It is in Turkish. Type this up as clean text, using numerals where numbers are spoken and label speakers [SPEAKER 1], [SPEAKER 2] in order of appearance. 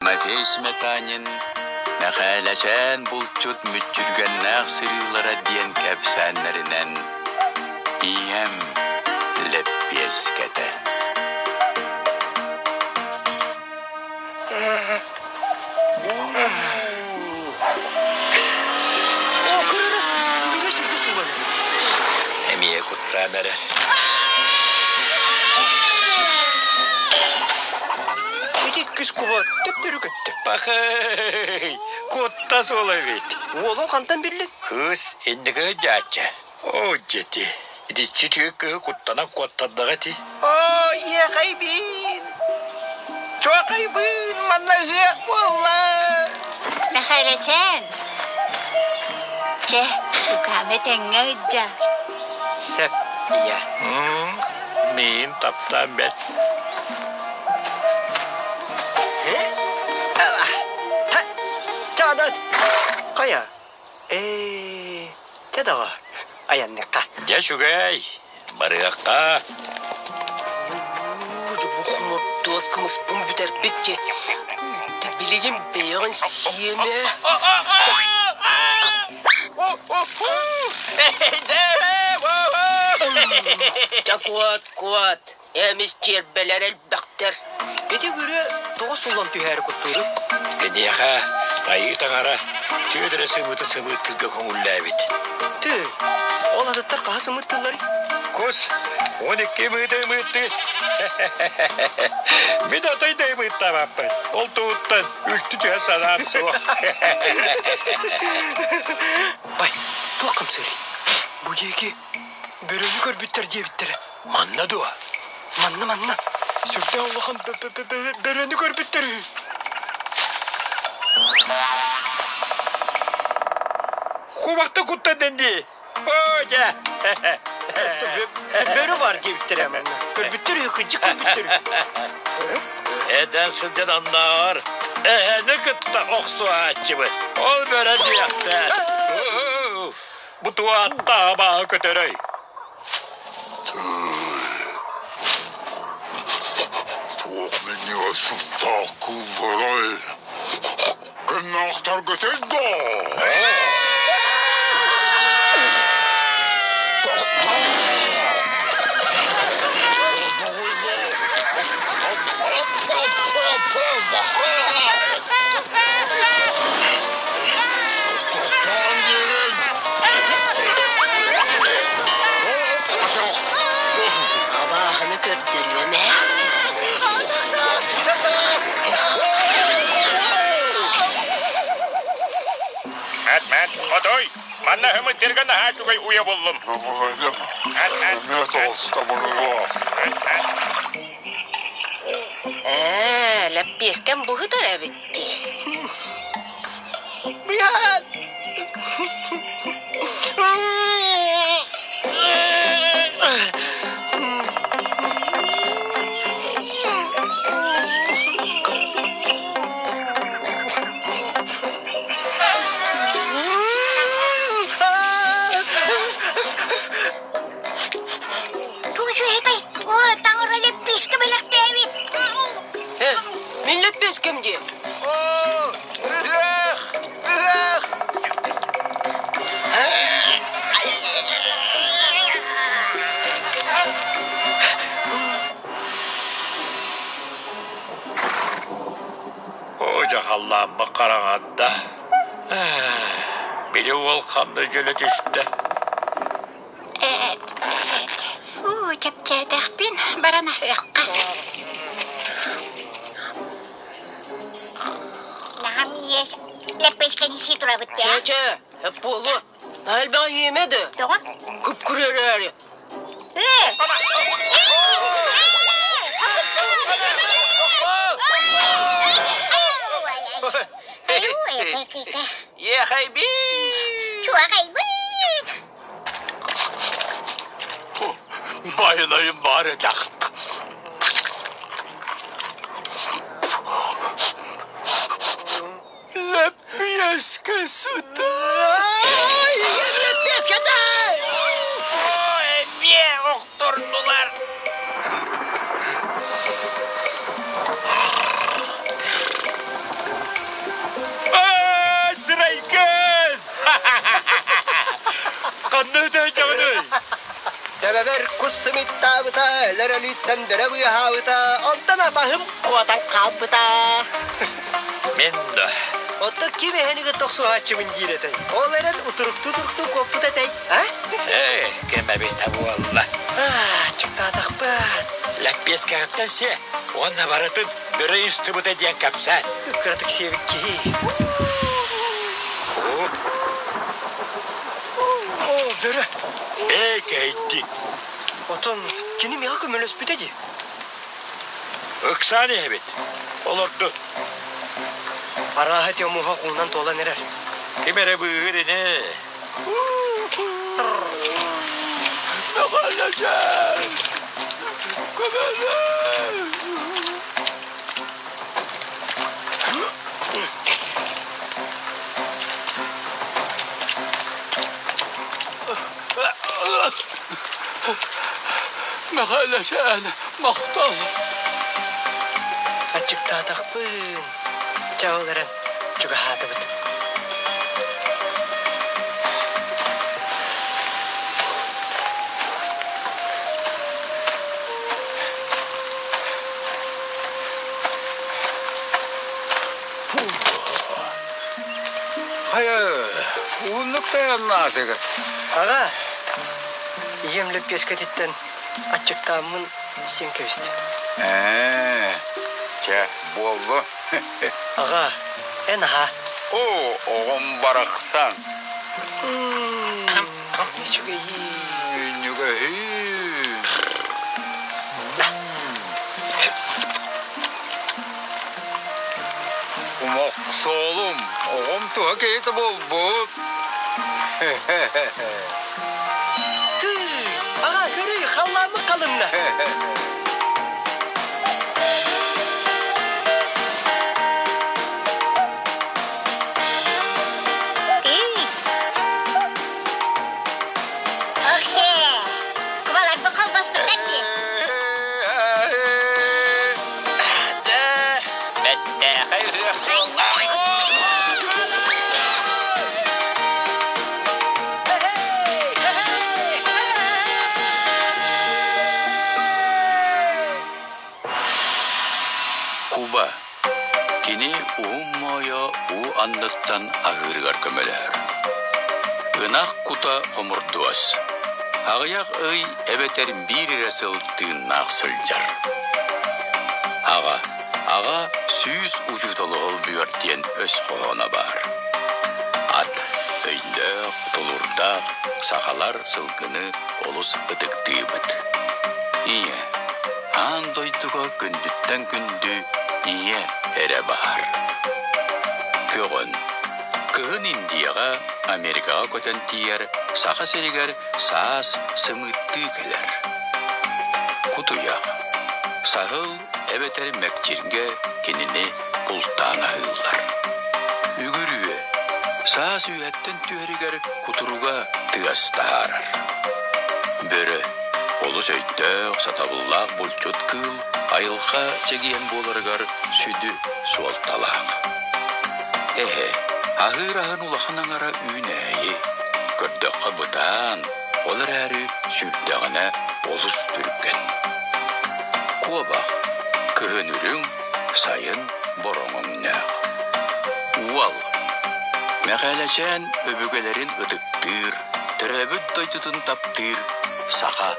[SPEAKER 1] Матей Сметанин мәхәләсән булчут мүтчүргәннәк сырылара диен кәпсәннәренән ием леппескәтә.
[SPEAKER 2] О, кырыра! Үгене сиркес булган.
[SPEAKER 1] Әмие куттан әрәсіз.
[SPEAKER 2] Күз куба төптөрү көттү.
[SPEAKER 1] Пахай, кутта сола бит.
[SPEAKER 2] Олың қантан бірлі?
[SPEAKER 1] Хыс ендігі жача. О, жеті. Дичи түйеккі куттана куаттаддаға ти.
[SPEAKER 2] О, еқайбин! Чоқайбин, манна ғық болла!
[SPEAKER 3] Мәхәләсән. Че, үкәмет әңгә үджа.
[SPEAKER 2] Сәп, ия.
[SPEAKER 1] Мин таптан бәт.
[SPEAKER 2] Чадат! Қая? Чадаға. Аянныққа.
[SPEAKER 1] Жашугай, барығаққа.
[SPEAKER 2] Бұл құмыртты асқымыз бұн бүтер бетке. Білеген бейіғын сиеме. Куат. Әміз чербелер әлбәқтер. Бете көрі тоға солан түйәрі көттірі.
[SPEAKER 1] Кедеха, айы таңара, түйедірі сымыты түзгі көңілі әбет.
[SPEAKER 2] Тү, ол адаттар қаға сымыттылары.
[SPEAKER 1] Кос, 12 мыты. Мен атайдай мыттамаппын. Ол туыттан үлті түйе санап соқ.
[SPEAKER 2] Бай, тоқым сөрі. Бұл еке бөріні көрбіттер дебіттері.
[SPEAKER 1] Манна дуа.
[SPEAKER 2] Манна. Сүрді Аллахын бөріні көрбіттері.
[SPEAKER 1] Құбақты құттан дәнді. Оja.
[SPEAKER 2] Börü var debittere hemen. Körbitteri hıkıncı körbitteri.
[SPEAKER 1] Eden sıcan anlar. Ne kıtta oksu ağaççımı. Ol böyle diyatta. Bu tuatta abağı kötörey.
[SPEAKER 4] Tuğ beni asıfta kulvaray. Kınna aktar göteydo.
[SPEAKER 2] Abahını götürüyor me.
[SPEAKER 1] Мәт, отой. Манна хымы тергені хачугай уя болдым.
[SPEAKER 4] Намалайдым. Ömür olsa bunu var.
[SPEAKER 3] Ләппескен бұғы тара бітті.
[SPEAKER 2] Bihat.
[SPEAKER 3] Tuğcu etay, o tağırı lәппеске білікті әбет.
[SPEAKER 2] Min leppeskem diye.
[SPEAKER 1] Ocak Allah'ıma karanadda. Bili ol kanlı jöle düştü.
[SPEAKER 3] Evet. Çapçadak bin barana hıqqa. Naham yes. Lәппеске неше тұра бітті?
[SPEAKER 2] Çeçe, hep bolu. Nahil bana yemedi.
[SPEAKER 3] Доға?
[SPEAKER 2] Kıpkırır.
[SPEAKER 1] Bayılayım bari tak. Leppiyeske suda.
[SPEAKER 2] Leppeske de!
[SPEAKER 1] Niye okturdular?
[SPEAKER 2] Ömer kussumittağıta, leralitten dönevi havıta, ondan atahım kuatan kabıta.
[SPEAKER 1] Mendo.
[SPEAKER 2] Otta kimi henüge toksu haçımın giretey. Oğların uturuk tuturuktu koput etey. Ha?
[SPEAKER 1] Keme bir tabu Allah.
[SPEAKER 2] Çıktı atakpan.
[SPEAKER 1] Lappies kağıttansa onunla varatın böyle istimut ediyen kapsan.
[SPEAKER 2] Kıkratık şevik ki. Böyle.
[SPEAKER 1] Kayıttı.
[SPEAKER 2] Oton kinim yakı mölös biteci.
[SPEAKER 1] Öksani evet. Olurdu.
[SPEAKER 2] Arahat yamuha kunan tola nerer.
[SPEAKER 1] Kimere buyurine. Ne kalacak? Kumere. Mehalleşen maktal.
[SPEAKER 2] Açıkta atakpın. Çağıların. Juga hatıbıt.
[SPEAKER 5] Hayır, unluk dayanma artık.
[SPEAKER 2] Ağa. Yemle peskatitten açıktamın sen kevist.
[SPEAKER 5] Boldu.
[SPEAKER 2] Ağa. En ha.
[SPEAKER 5] Oğum baraksan.
[SPEAKER 2] Juga iyi.
[SPEAKER 5] Nüge Umak oğlum, oğum tuha keyte bu.
[SPEAKER 2] Ağa görüyor hallamı kalınla.
[SPEAKER 3] Okse. Kumalar bu kalbas bırakmayın.
[SPEAKER 1] Mette hayır.
[SPEAKER 5] Kuba, kini ummaya u anlattan ahırgar kömeler. Inak kuta homurduas. Ağayak ıy ebeter bir resıl tığınak sılcar. Ağa süz ucutolu ol büyörtyen öz kolona bar. At, öydök, tulurdaq, sakalar sılgını olus ıtık bıt. İye, han doyduga gündütten gündü, iye ere bahar. Kөгөн, kığın indiyaga Amerikaga köten tiyer, saka seriger saas sımıttı keler. Kutuyak, sahıl ebeter mekçirge kenini bultana hıllar. Ügürüye, saas üyetten tüheriger kuturuga tıgasta arar. Börü, olus öydök satabullak bulçut kıl, ayılga çegiyen bolargar südü sualtalak. Ahır ahın ulakhanan ara üneyi, kördökka budan, olar әрі sürtdağına olus türken. Kuwa bak, kıhın ürün, sayın boronun nağ. Uval, meğaleçen öbügelerin ödıktır, türebüt doytutun taptır, saka